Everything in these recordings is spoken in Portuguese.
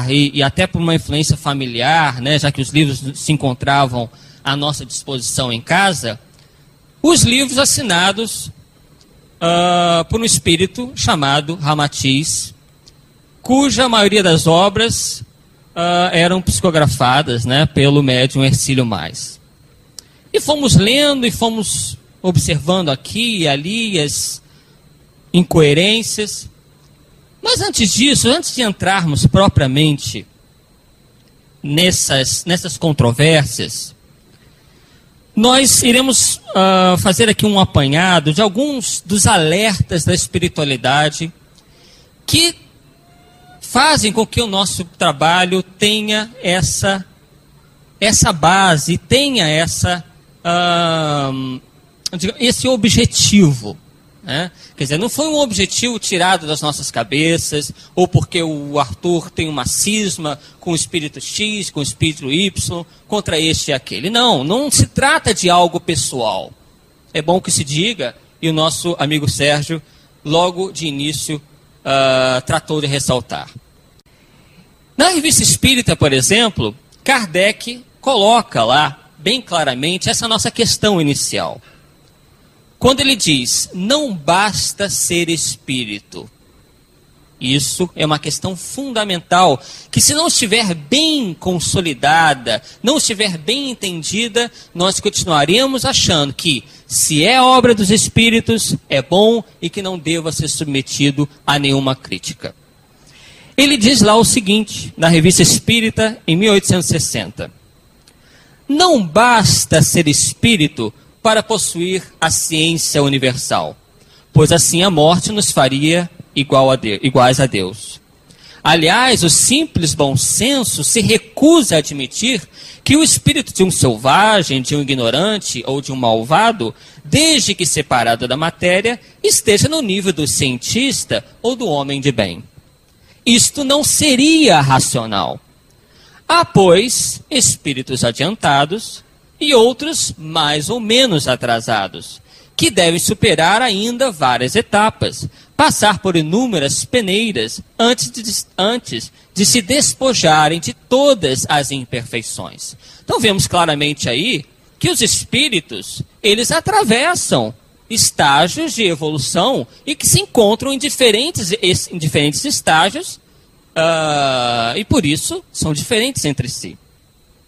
e até por uma influência familiar, né, já que os livros se encontravam à nossa disposição em casa, os livros assinados por um espírito chamado Ramatiz, cuja maioria das obras eram psicografadas, né, pelo médium Hercílio Mais. E fomos lendo e fomos observando aqui e ali as incoerências. Mas antes disso, antes de entrarmos propriamente nessas controvérsias, nós iremos fazer aqui um apanhado de alguns dos alertas da espiritualidade que fazem com que o nosso trabalho tenha essa base, tenha esse objetivo. Né? Quer dizer, não foi um objetivo tirado das nossas cabeças, ou porque o Arthur tem uma cisma com o espírito X, com o espírito Y, contra este e aquele. Não se trata de algo pessoal. É bom que se diga, e o nosso amigo Sérgio, logo de início, tratou de ressaltar. Na Revista Espírita, por exemplo, Kardec coloca lá, bem claramente, essa nossa questão inicial. Quando ele diz, não basta ser espírito. Isso é uma questão fundamental, que se não estiver bem consolidada, não estiver bem entendida, nós continuaremos achando que, se é obra dos espíritos, é bom e que não deva ser submetido a nenhuma crítica. Ele diz lá o seguinte, na Revista Espírita, em 1860. Não basta ser espírito para possuir a ciência universal, pois assim a morte nos faria iguais a Deus. Aliás, o simples bom senso se recusa a admitir que o espírito de um selvagem, de um ignorante ou de um malvado, desde que separado da matéria, esteja no nível do cientista ou do homem de bem. Isto não seria racional. Há, pois, espíritos adiantados e outros mais ou menos atrasados, que devem superar ainda várias etapas, passar por inúmeras peneiras antes de se despojarem de todas as imperfeições. Então vemos claramente aí que os espíritos, eles atravessam estágios de evolução e que se encontram em diferentes estágios e por isso são diferentes entre si.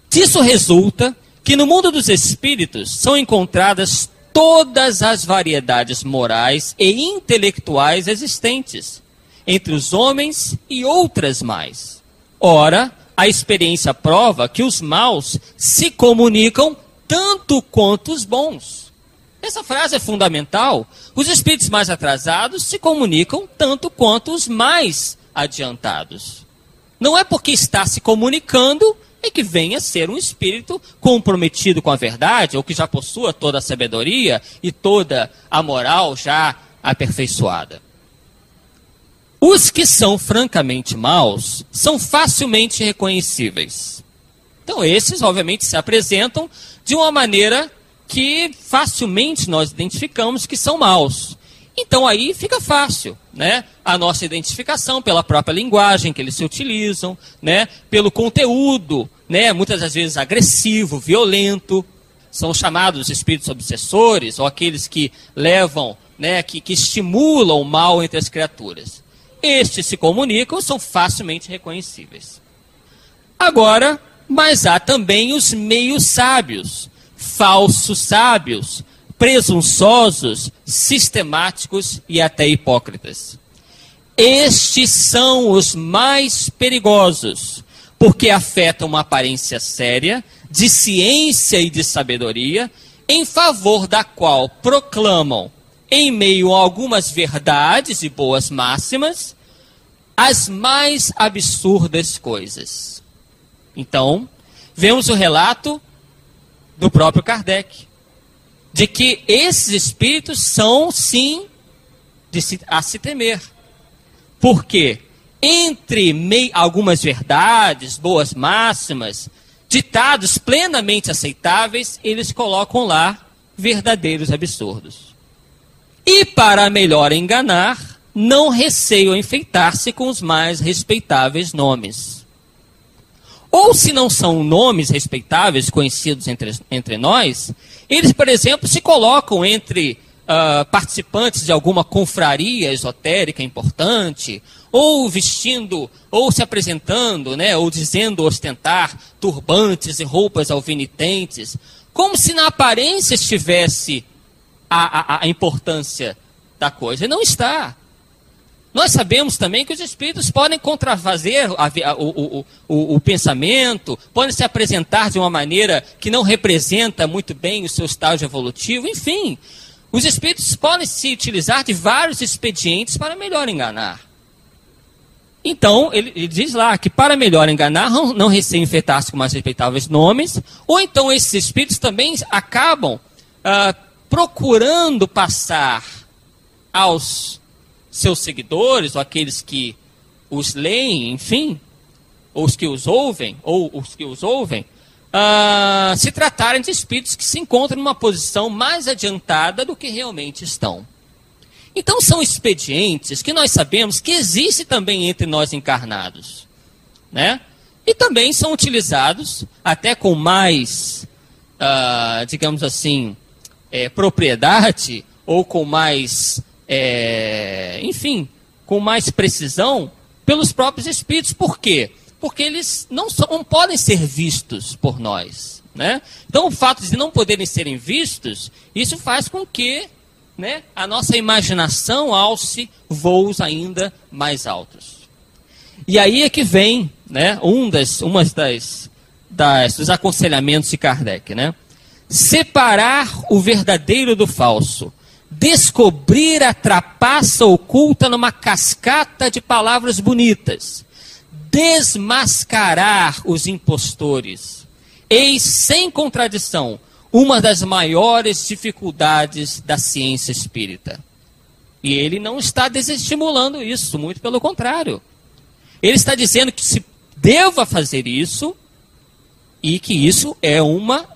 Disso resulta que no mundo dos espíritos são encontradas todas as variedades morais e intelectuais existentes, entre os homens e outras mais. Ora, a experiência prova que os maus se comunicam tanto quanto os bons. Essa frase é fundamental. Os espíritos mais atrasados se comunicam tanto quanto os mais adiantados. Não é porque está se comunicando é que venha ser um espírito comprometido com a verdade, ou que já possua toda a sabedoria e toda a moral já aperfeiçoada. Os que são francamente maus são facilmente reconhecíveis. Então esses, obviamente, se apresentam de uma maneira que facilmente nós identificamos que são maus. Então aí fica fácil, né? A nossa identificação pela própria linguagem que eles se utilizam, né? Pelo conteúdo, né? Muitas das vezes agressivo, violento. São chamados espíritos obsessores, ou aqueles que levam, né? Que estimulam o mal entre as criaturas. Estes se comunicam, são facilmente reconhecíveis. Agora, mas há também os meios sábios, falsos sábios, presunçosos, sistemáticos e até hipócritas. Estes são os mais perigosos, porque afetam uma aparência séria, de ciência e de sabedoria, em favor da qual proclamam, em meio a algumas verdades e boas máximas, as mais absurdas coisas. Então, vemos o relato do próprio Kardec, de que esses espíritos são, sim, a se temer. Porque, entre algumas verdades, boas máximas, ditados plenamente aceitáveis, eles colocam lá verdadeiros absurdos. E para melhor enganar, não receiam enfeitar-se com os mais respeitáveis nomes. Ou se não são nomes respeitáveis, conhecidos entre nós, eles, por exemplo, se colocam entre participantes de alguma confraria esotérica importante, ou vestindo, ou se apresentando, né, ou dizendo ostentar turbantes e roupas alvinitentes, como se na aparência estivesse a importância da coisa. E não está. Nós sabemos também que os espíritos podem contrafazer o pensamento, podem se apresentar de uma maneira que não representa muito bem o seu estágio evolutivo, enfim. Os espíritos podem se utilizar de vários expedientes para melhor enganar. Então, ele diz lá que para melhor enganar, não receiam enfeitar-se com mais respeitáveis nomes, ou então esses espíritos também acabam procurando passar aos seus seguidores, ou aqueles que os leem, enfim, ou os que os ouvem, se tratarem de espíritos que se encontram numa posição mais adiantada do que realmente estão. Então são expedientes que nós sabemos que existem também entre nós encarnados, né? E também são utilizados até com mais, digamos assim, propriedade, ou com mais, enfim, com mais precisão pelos próprios espíritos. Por quê? Porque eles não podem ser vistos por nós, né? Então o fato de não poderem serem vistos, isso faz com que, né, a nossa imaginação alce voos ainda mais altos. E aí é que vem, né, dos aconselhamentos de Kardec, né? Separar o verdadeiro do falso, descobrir a trapaça oculta numa cascata de palavras bonitas, desmascarar os impostores. Eis, sem contradição, uma das maiores dificuldades da ciência espírita. E ele não está desestimulando isso, muito pelo contrário. Ele está dizendo que se deva fazer isso, e que isso é uma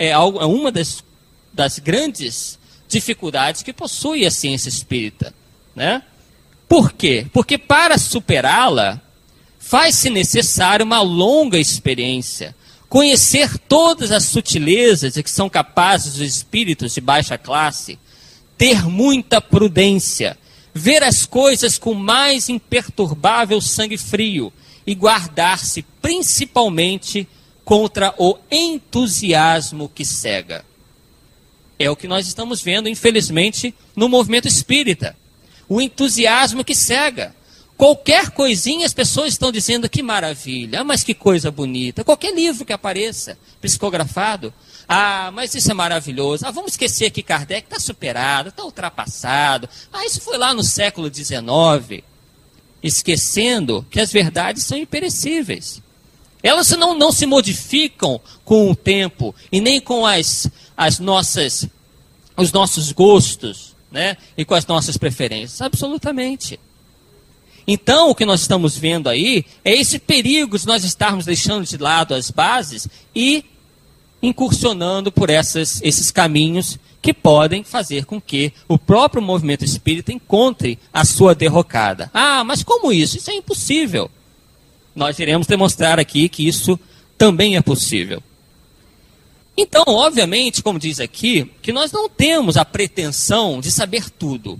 das grandes dificuldades que possui a ciência espírita, né? Por quê? Porque para superá-la, faz-se necessário uma longa experiência, conhecer todas as sutilezas de que são capazes os espíritos de baixa classe, ter muita prudência, ver as coisas com mais imperturbável sangue frio e guardar-se principalmente contra o entusiasmo que cega. É o que nós estamos vendo, infelizmente, no movimento espírita. O entusiasmo que cega. Qualquer coisinha as pessoas estão dizendo que maravilha, mas que coisa bonita. Qualquer livro que apareça, psicografado, mas isso é maravilhoso. Vamos esquecer que Kardec está superado, está ultrapassado. Isso foi lá no século XIX. Esquecendo que as verdades são imperecíveis. Elas não se modificam com o tempo e nem com os nossos gostos, né? E com as nossas preferências. Absolutamente. Então, o que nós estamos vendo aí é esse perigo de nós estarmos deixando de lado as bases e incursionando por esses caminhos que podem fazer com que o próprio movimento espírita encontre a sua derrocada. Mas como isso? Isso é impossível. Nós iremos demonstrar aqui que isso também é possível. Então, obviamente, como diz aqui, que nós não temos a pretensão de saber tudo.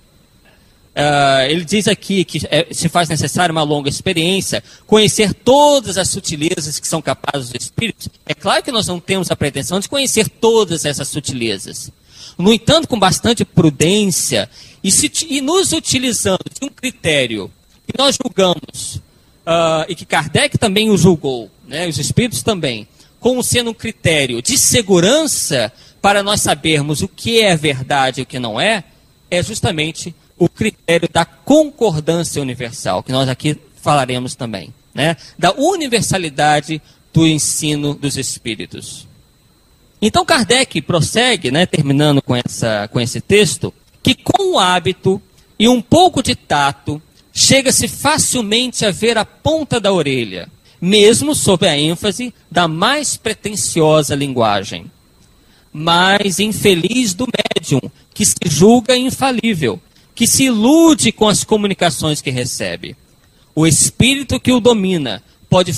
Ele diz aqui que se faz necessário uma longa experiência, conhecer todas as sutilezas que são capazes dos espíritos. É claro que nós não temos a pretensão de conhecer todas essas sutilezas. No entanto, com bastante prudência e nos utilizando de um critério que nós julgamos, e que Kardec também o julgou, né, os espíritos também, como sendo um critério de segurança para nós sabermos o que é verdade e o que não é justamente o critério da concordância universal, que nós aqui falaremos também, né? Da universalidade do ensino dos espíritos. Então Kardec prossegue, né, terminando com esse texto, que com o hábito e um pouco de tato, chega-se facilmente a ver a ponta da orelha, mesmo sob a ênfase da mais pretensiosa linguagem. Mas infeliz do médium, que se julga infalível, que se ilude com as comunicações que recebe. O espírito que o domina pode